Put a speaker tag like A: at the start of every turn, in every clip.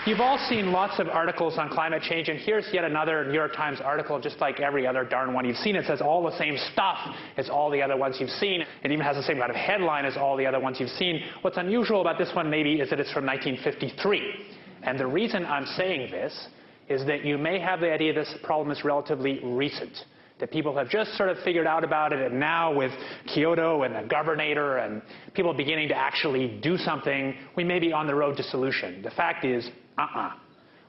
A: You've all seen lots of articles on climate change, and here's yet another New York Times article, just like every other darn one you've seen. It says all the same stuff as all the other ones you've seen. It even has the same kind of headline as all the other ones you've seen. What's unusual about this one maybe is that it's from 1953. And the reason I'm saying this is that you may have the idea this problem is relatively recent, that people have just sort of figured out about it, and now with Kyoto and the Governator and people beginning to actually do something, we may be on the road to solution. The fact is,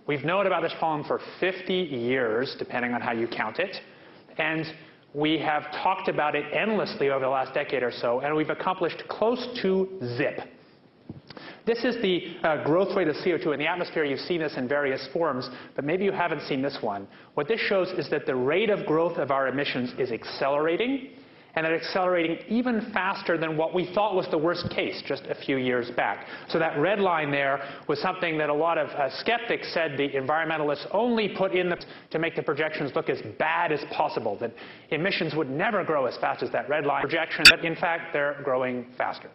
A: We've known about this problem for 50 years, depending on how you count it, and we have talked about it endlessly over the last decade or so, and we've accomplished close to zip. This is the growth rate of CO2 in the atmosphere. You've seen this in various forms, but maybe you haven't seen this one. What this shows is that the rate of growth of our emissions is accelerating, and it's accelerating even faster than what we thought was the worst case just a few years back. So that red line there was something that a lot of skeptics said the environmentalists only put in to make the projections look as bad as possible, that emissions would never grow as fast as that red line projection, but in fact they're growing faster.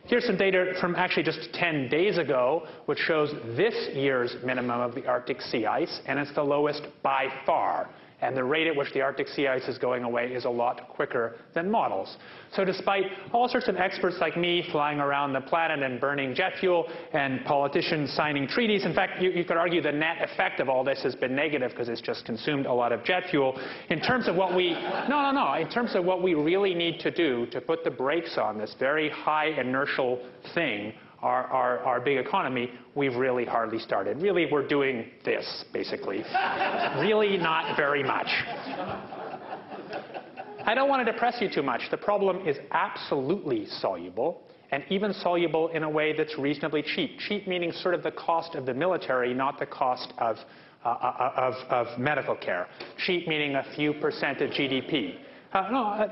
A: Here's some data from actually just 10 days ago, which shows this year's minimum of the Arctic sea ice, and it's the lowest by far. And the rate at which the Arctic sea ice is going away is a lot quicker than models. So despite all sorts of experts like me flying around the planet and burning jet fuel, and politicians signing treaties, in fact, you could argue the net effect of all this has been negative because it's just consumed a lot of jet fuel. In terms of what we, in terms of what we really need to do to put the brakes on this very high inertial thing, our big economy, we've really hardly started. Really, we're doing this, basically. Really not very much. I don't want to depress you too much. The problem is absolutely soluble, and even soluble in a way that's reasonably cheap. Cheap meaning sort of the cost of the military, not the cost of medical care. Cheap meaning a few percent of GDP.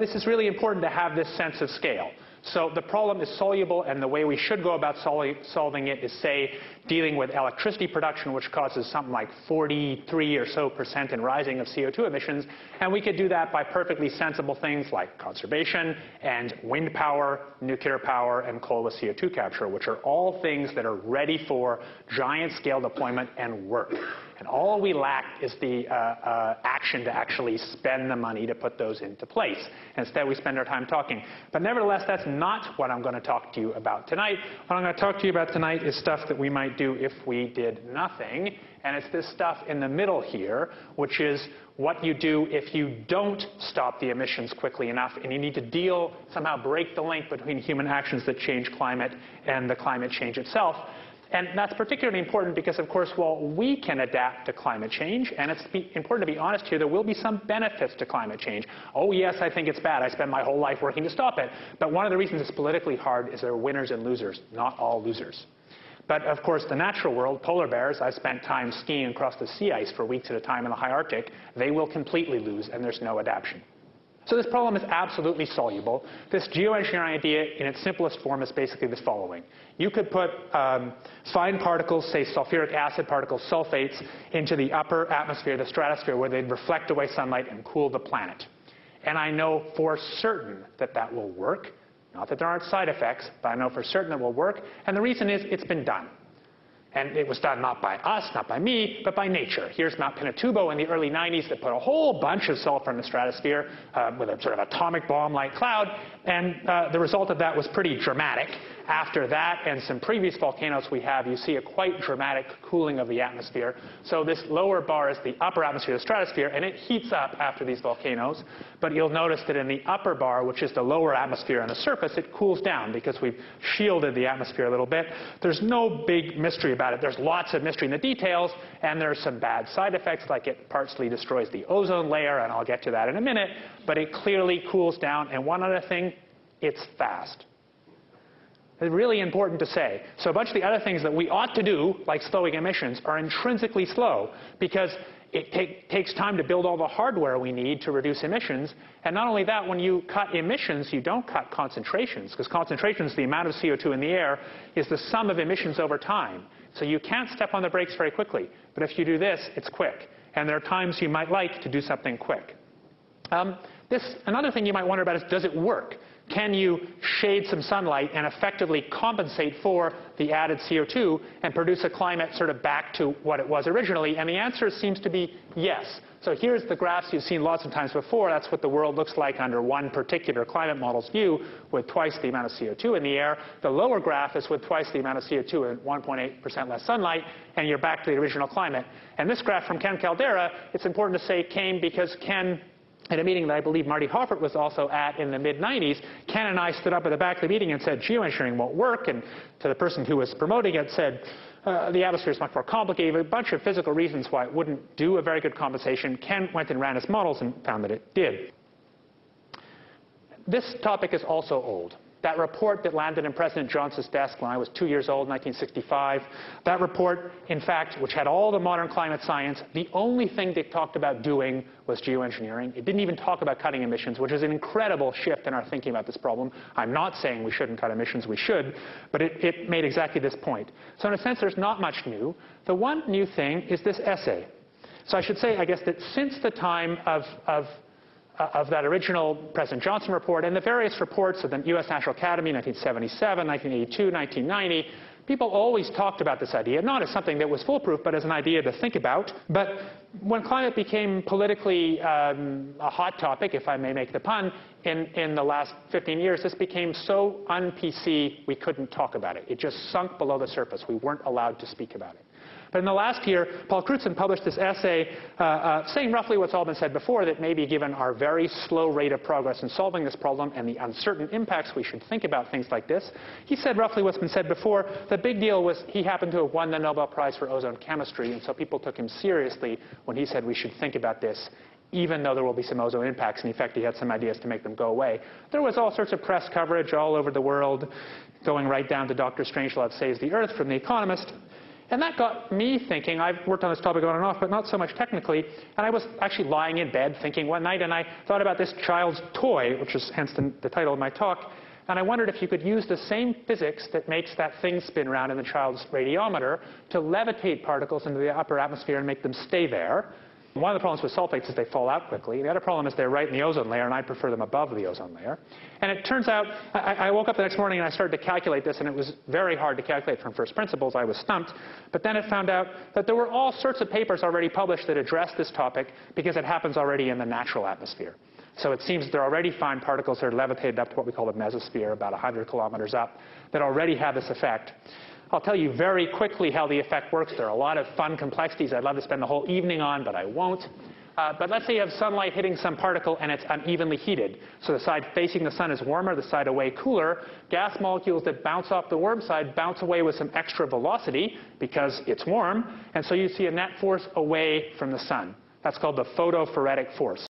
A: This is really important to have this sense of scale. So the problem is soluble, and the way we should go about solving it is, say, dealing with electricity production, which causes something like 43% or so in rising of CO2 emissions. And we could do that by perfectly sensible things like conservation and wind power, nuclear power, and coal with CO2 capture, which are all things that are ready for giant-scale deployment and work. And all we lack is the action to actually spend the money to put those into place. And instead, we spend our time talking. But nevertheless, that's not what I'm going to talk to you about tonight. What I'm going to talk to you about tonight is stuff that we might do if we did nothing. And it's this stuff in the middle here, which is what you do if you don't stop the emissions quickly enough, and you need to somehow break the link between human actions that change climate and the climate change itself. And that's particularly important because, of course, while we can adapt to climate change, and it's important to be honest here, there will be some benefits to climate change. Oh, yes, I think it's bad. I spend my whole life working to stop it. But one of the reasons it's politically hard is there are winners and losers, not all losers. But, of course, the natural world, polar bears, I've spent time skiing across the sea ice for weeks at a time in the high Arctic. They will completely lose, and there's no adaptation. So this problem is absolutely soluble. This geoengineering idea in its simplest form is basically the following. You could put fine particles, say sulfuric acid particles, sulfates, into the upper atmosphere, the stratosphere, where they'd reflect away sunlight and cool the planet. And I know for certain that that will work. Not that there aren't side effects, but I know for certain it will work. And the reason is it's been done. And it was done not by us, not by me, but by nature. Here's Mount Pinatubo in the early 90s that put a whole bunch of sulfur in the stratosphere with a sort of atomic bomb-like cloud. And the result of that was pretty dramatic. After that and some previous volcanoes we have, you see a quite dramatic cooling of the atmosphere. So this lower bar is the upper atmosphere, the stratosphere, and it heats up after these volcanoes. But you'll notice that in the upper bar, which is the lower atmosphere on the surface, it cools down because we've shielded the atmosphere a little bit. There's no big mystery about it. There's lots of mystery in the details, and there's some bad side effects, like it partially destroys the ozone layer, and I'll get to that in a minute. But it clearly cools down. And one other thing, it's fast. It's really important to say. So a bunch of the other things that we ought to do, like slowing emissions, are intrinsically slow because it takes time to build all the hardware we need to reduce emissions. And not only that, when you cut emissions, you don't cut concentrations, because concentrations, the amount of CO2 in the air, is the sum of emissions over time. So you can't step on the brakes very quickly. But if you do this, it's quick. And there are times you might like to do something quick. Another thing you might wonder about is, does it work? Can you shade some sunlight and effectively compensate for the added CO2 and produce a climate sort of back to what it was originally? And the answer seems to be yes. So here's the graphs you've seen lots of times before. That's what the world looks like under one particular climate model's view with twice the amount of CO2 in the air. The lower graph is with twice the amount of CO2 and 1.8% less sunlight, and you're back to the original climate. And this graph from Ken Caldera, it's important to say came because Ken, at a meeting that I believe Marty Hoffert was also at in the mid-90s, Ken and I stood up at the back of the meeting and said, geoengineering won't work. And to the person who was promoting it said, the atmosphere is much more complicated, a bunch of physical reasons why it wouldn't do a very good compensation. Ken went and ran his models and found that it did. This topic is also old. That report that landed in President Johnson's desk when I was 2 years old in 1965, that report, in fact, which had all the modern climate science, the only thing they talked about doing was geoengineering. It didn't even talk about cutting emissions, which is an incredible shift in our thinking about this problem. I'm not saying we shouldn't cut emissions, we should, but it made exactly this point. So in a sense, there's not much new. The one new thing is this essay. So I should say, I guess, that since the time of that original President Johnson report and the various reports of the U.S. National Academy, 1977, 1982, 1990, people always talked about this idea, not as something that was foolproof, but as an idea to think about. But when climate became politically a hot topic, if I may make the pun, in the last 15 years, this became so un-PC we couldn't talk about it. It just sunk below the surface. We weren't allowed to speak about it. But in the last year, Paul Crutzen published this essay saying roughly what's all been said before, that maybe given our very slow rate of progress in solving this problem and the uncertain impacts, we should think about things like this. He said roughly what's been said before. The big deal was he happened to have won the Nobel Prize for ozone chemistry, and so people took him seriously when he said we should think about this, even though there will be some ozone impacts. And in fact, he had some ideas to make them go away. There was all sorts of press coverage all over the world, going right down to Dr. Strangelove Saves the Earth from The Economist. And that got me thinking. I've worked on this topic on and off, but not so much technically. And I was actually lying in bed thinking one night, and I thought about this child's toy, which is hence the title of my talk. And I wondered if you could use the same physics that makes that thing spin around in the child's radiometer to levitate particles into the upper atmosphere and make them stay there. One of the problems with sulfates is they fall out quickly. The other problem is they're right in the ozone layer, and I prefer them above the ozone layer. And it turns out, I woke up the next morning and I started to calculate this, and it was very hard to calculate from first principles. I was stumped. But then it found out that there were all sorts of papers already published that address this topic because it happens already in the natural atmosphere. So it seems there are already fine particles that are levitated up to what we call the mesosphere, about 100 kilometers up, that already have this effect. I'll tell you very quickly how the effect works. There are a lot of fun complexities I'd love to spend the whole evening on, but I won't. But let's say you have sunlight hitting some particle and it's unevenly heated. So the side facing the sun is warmer, the side away cooler. Gas molecules that bounce off the warm side bounce away with some extra velocity because it's warm. And so you see a net force away from the sun. That's called the photophoretic force.